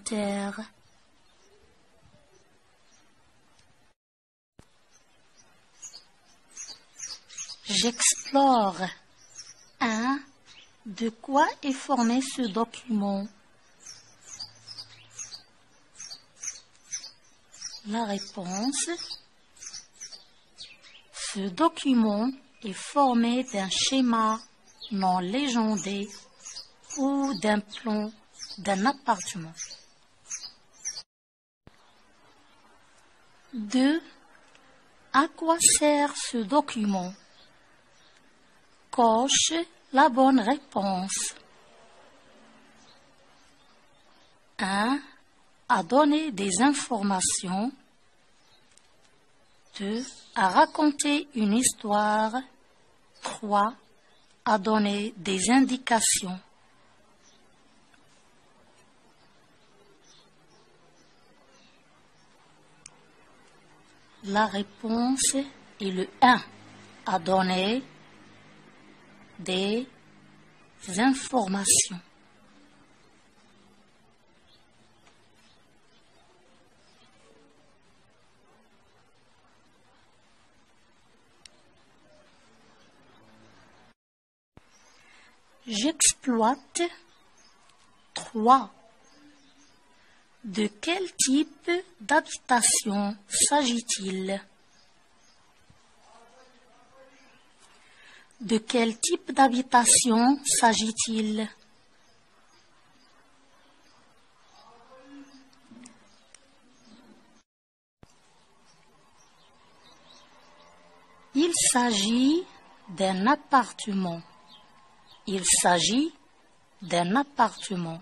commentaires. J'explore. 1. De quoi est formé ce document? La réponse. Ce document est formé d'un schéma non légendé ou d'un plan d'un appartement. 2. À quoi sert ce document? Coche la bonne réponse. 1. À donner des informations. 2. À raconter une histoire. 3. À donner des indications. La réponse est le 1. À donner des informations. J'exploite. 3. De quel type d'habitation s'agit-il? De quel type d'habitation s'agit-il? Il s'agit d'un appartement. Il s'agit d'un appartement.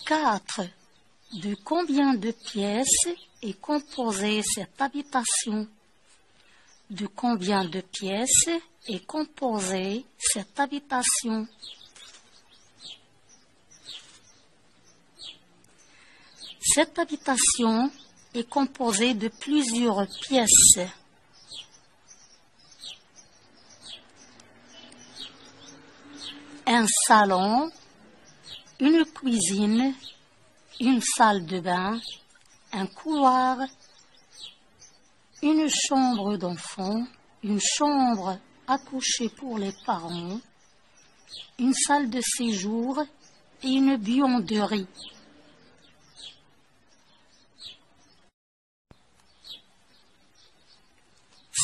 Quatre. De combien de pièces est composée cette habitation? De combien de pièces est composée cette habitation? Cette habitation est composée de plusieurs pièces. Un salon, une cuisine, une salle de bain, un couloir, une chambre d'enfant, une chambre à coucher pour les parents, une salle de séjour et une buanderie.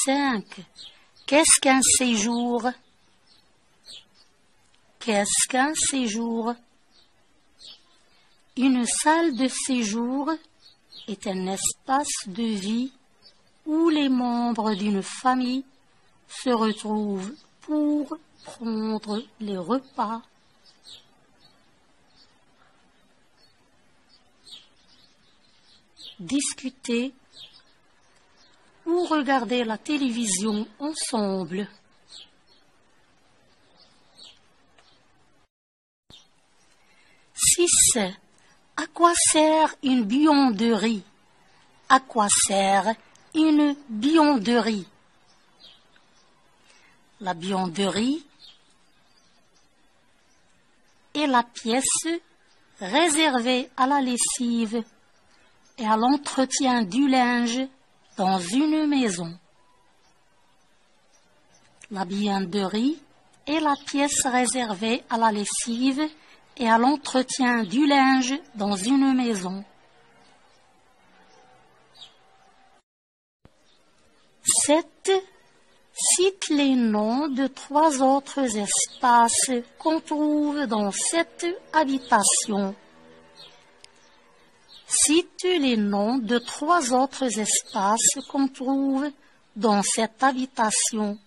5. Qu'est-ce qu'un séjour? Qu'est-ce qu'un séjour? Une salle de séjour est un espace de vie où les membres d'une famille se retrouvent pour prendre les repas, discuter ou regarder la télévision ensemble. 6. À quoi sert une buanderie? À quoi sert une buanderie? La buanderie est la pièce réservée à la lessive et à l'entretien du linge dans une maison. La buanderie est la pièce réservée à la lessive et à l'entretien du linge dans une maison. 7. Cite les noms de 3 autres espaces qu'on trouve dans cette habitation. Cite les noms de 3 autres espaces qu'on trouve dans cette habitation.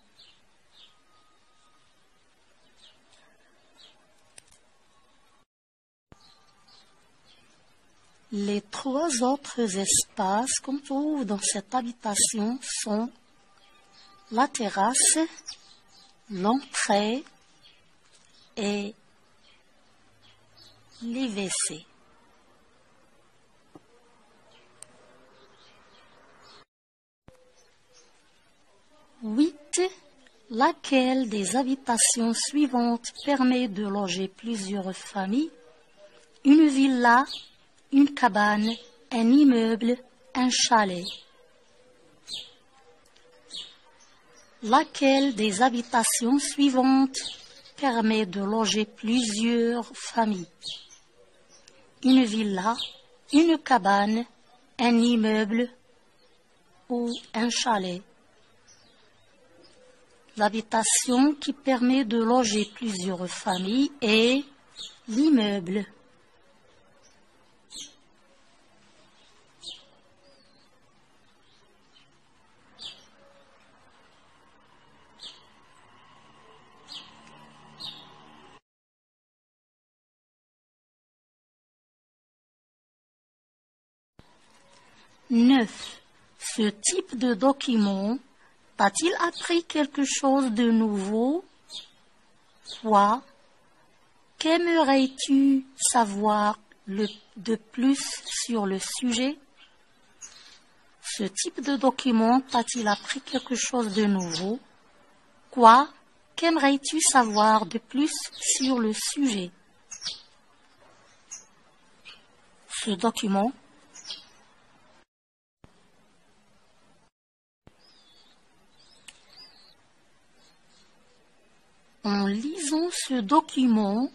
Les 3 autres espaces qu'on trouve dans cette habitation sont la terrasse, l'entrée et les WC. Laquelle des habitations suivantes permet de loger plusieurs familles? Une villa, une cabane, un immeuble, un chalet. Laquelle des habitations suivantes permet de loger plusieurs familles? Une villa, une cabane, un immeuble ou un chalet. L'habitation qui permet de loger plusieurs familles est l'immeuble. Neuf. Ce type de document t'a-t-il appris quelque chose de nouveau? Quoi? Qu'aimerais-tu savoir de plus sur le sujet? Ce type de document t'a-t-il appris quelque chose de nouveau? Quoi? Qu'aimerais-tu savoir de plus sur le sujet? Ce document En lisant ce document,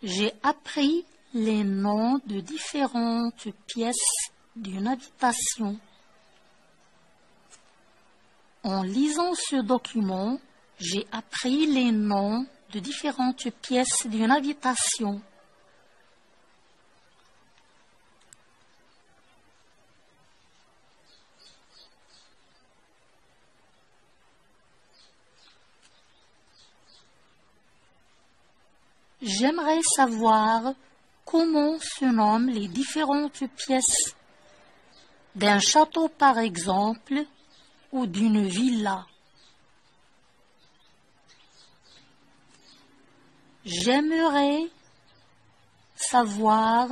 j'ai appris les noms de différentes pièces d'une habitation. En lisant ce document, j'ai appris les noms de différentes pièces d'une habitation. J'aimerais savoir comment se nomment les différentes pièces d'un château par exemple ou d'une villa. J'aimerais savoir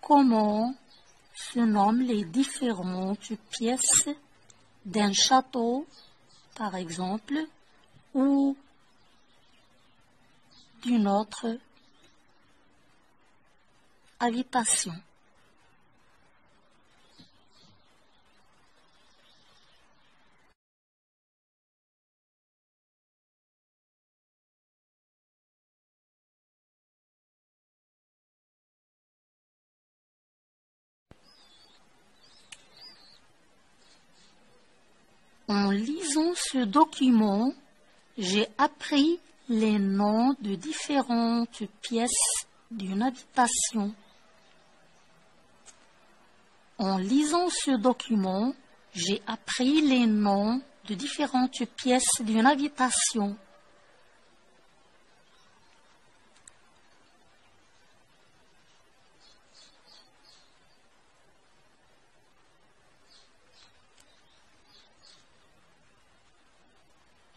comment se nomment les différentes pièces d'un château par exemple ou d'une autre habitation. En lisant ce document, j'ai appris les noms de différentes pièces d'une habitation. En lisant ce document, j'ai appris les noms de différentes pièces d'une habitation.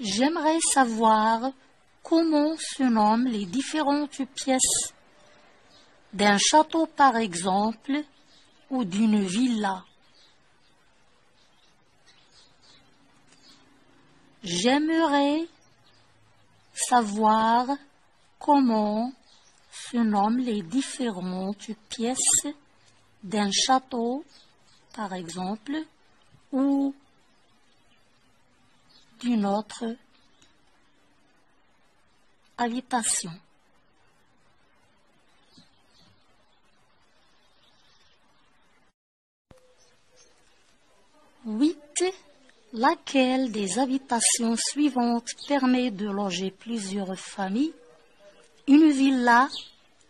J'aimerais savoir comment se nomment les différentes pièces d'un château par exemple ou d'une villa. J'aimerais savoir comment se nomment les différentes pièces d'un château par exemple ou d'une autre habitation. 8. Laquelle des habitations suivantes permet de loger plusieurs familles? Une villa,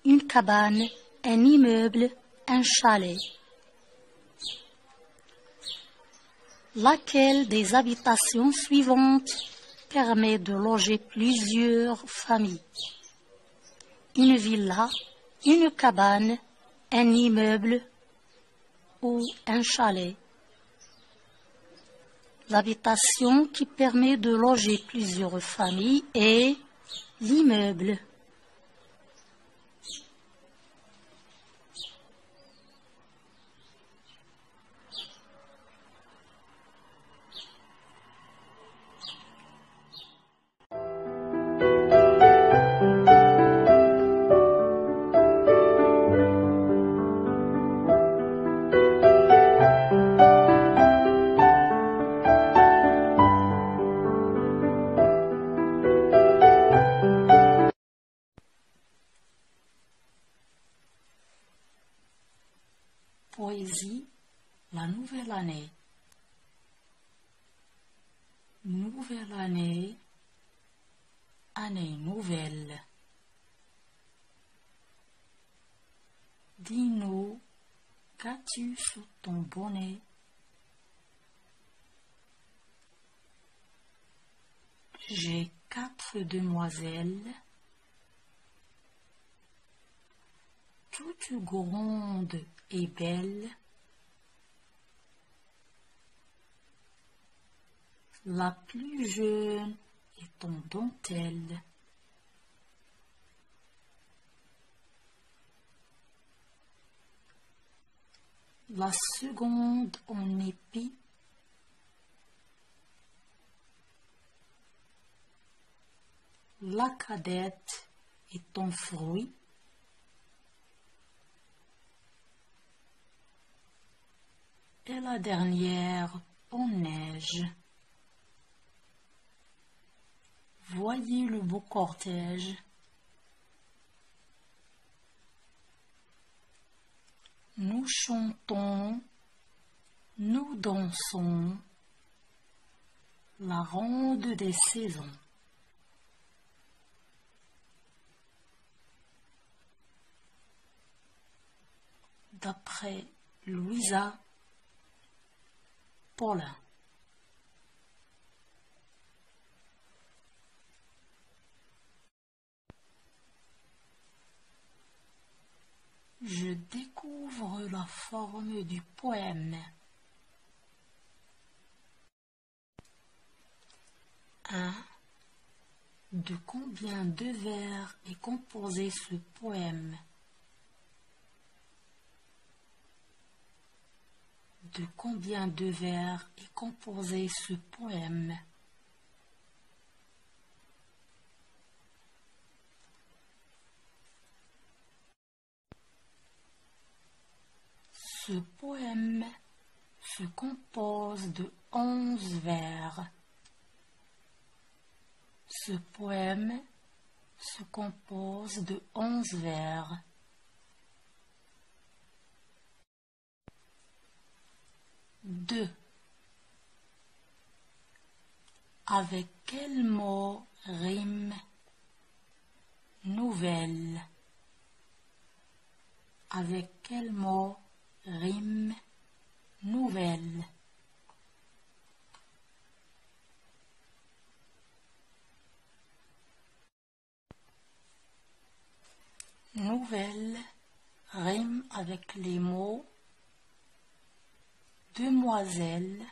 une cabane, un immeuble, un chalet. Laquelle des habitations suivantes permet de loger plusieurs familles? Une villa, une cabane, un immeuble ou un chalet. L'habitation qui permet de loger plusieurs familles est l'immeuble. poésie, la nouvelle année. Nouvelle année, année nouvelle. Dis-nous, qu'as-tu sous ton bonnet? J'ai 4 demoiselles, toutes grondes et belles. La plus jeune est en dentelle. La seconde en épi. La cadette est en fruit. Et la dernière en neige. Voyez le beau cortège. Nous chantons, nous dansons, la ronde des saisons. D'après Louisa Paulin. Je découvre la forme du poème. 1. De combien de vers est composé ce poème? De combien de vers est composé ce poème? Ce poème se compose de 11 vers. Ce poème se compose de 11 vers. 2. Avec quel mot rime nouvelle? Avec quel mot rime nouvelle? Nouvelle rime avec les mots demoiselle,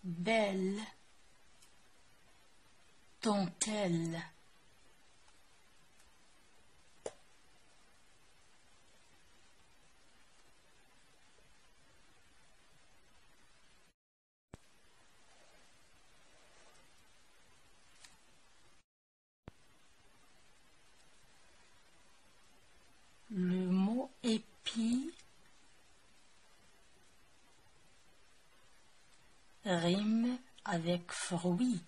belle, dentelle. Le mot épi rime avec fruit.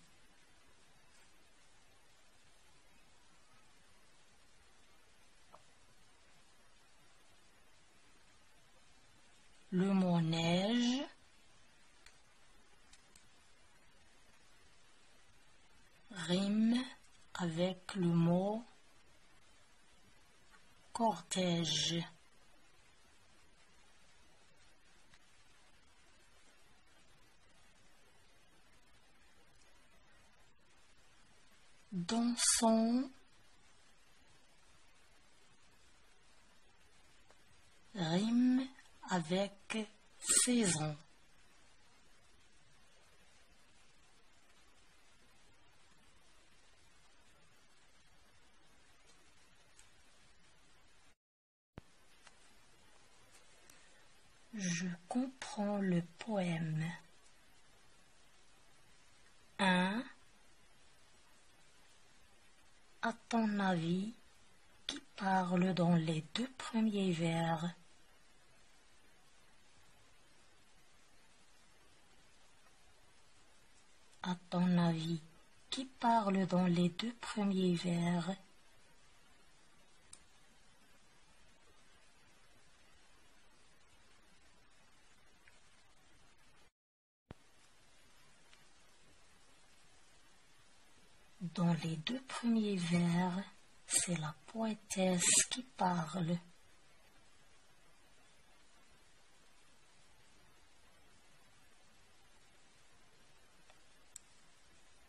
Le mot neige rime avec le mot cortège. Dansons rime avec saison. Je comprends le poème. 1. À ton avis, qui parle dans les 2 premiers vers? À ton avis, qui parle dans les 2 premiers vers? Dans les deux premiers vers, c'est la poétesse qui parle.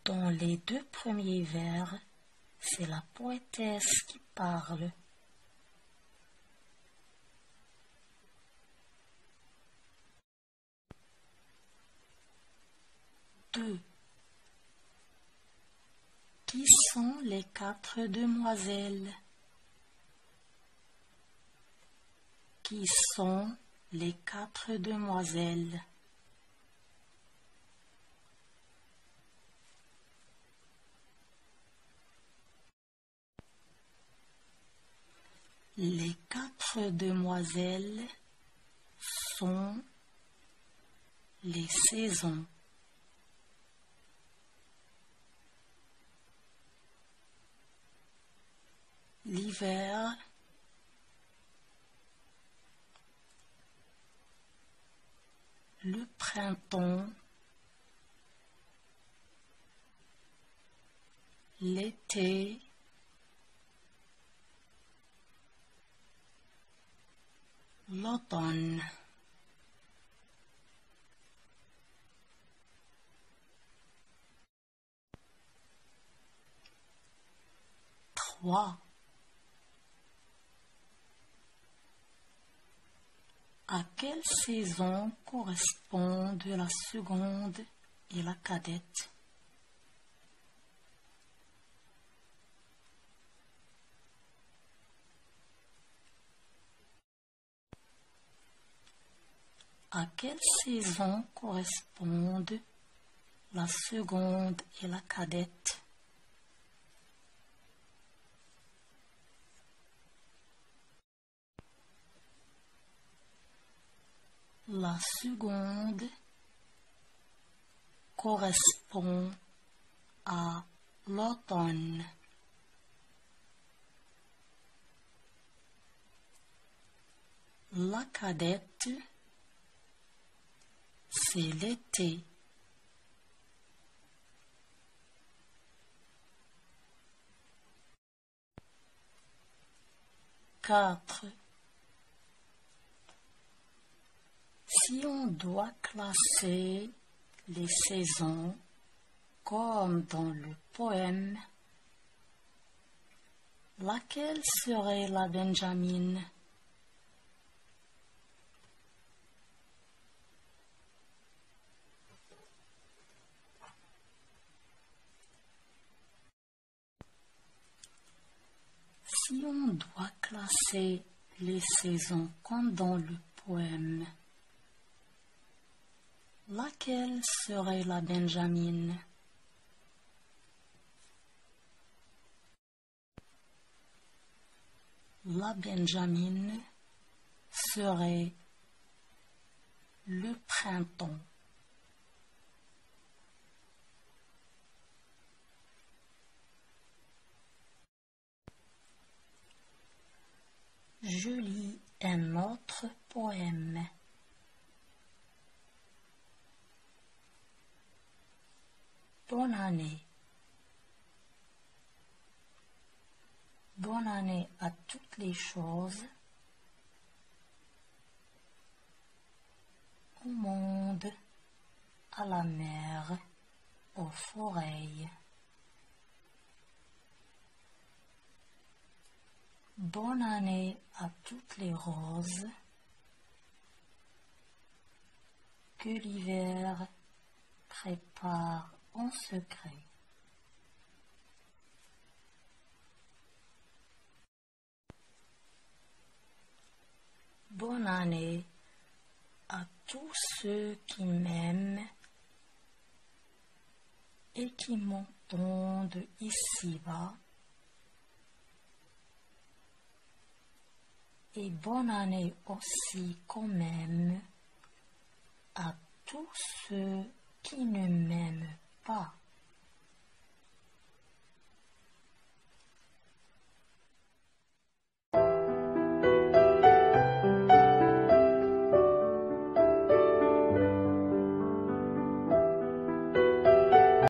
Dans les deux premiers vers, c'est la poétesse qui parle. Deux. Qui sont les quatre demoiselles? Qui sont les quatre demoiselles? Les quatre demoiselles sont les saisons. L'hiver, le printemps, l'été, l'automne. Trois. À quelle saison correspondent la seconde et la cadette? À quelle saison correspondent la seconde et la cadette? La seconde correspond à l'automne. La cadette, c'est l'été. Quatre. Si on doit classer les saisons comme dans le poème, laquelle serait la Benjamine? Si on doit classer les saisons comme dans le poème, laquelle serait la Benjamine? La Benjamine serait le printemps. Je lis un autre poème. Bonne année. Bonne année à toutes les choses, au monde, à la mer, aux forêts. Bonne année à toutes les roses que l'hiver prépare en secret. Bonne année à tous ceux qui m'aiment et qui m'entendent ici-bas. Et bonne année aussi quand même à tous ceux qui ne m'aiment pas.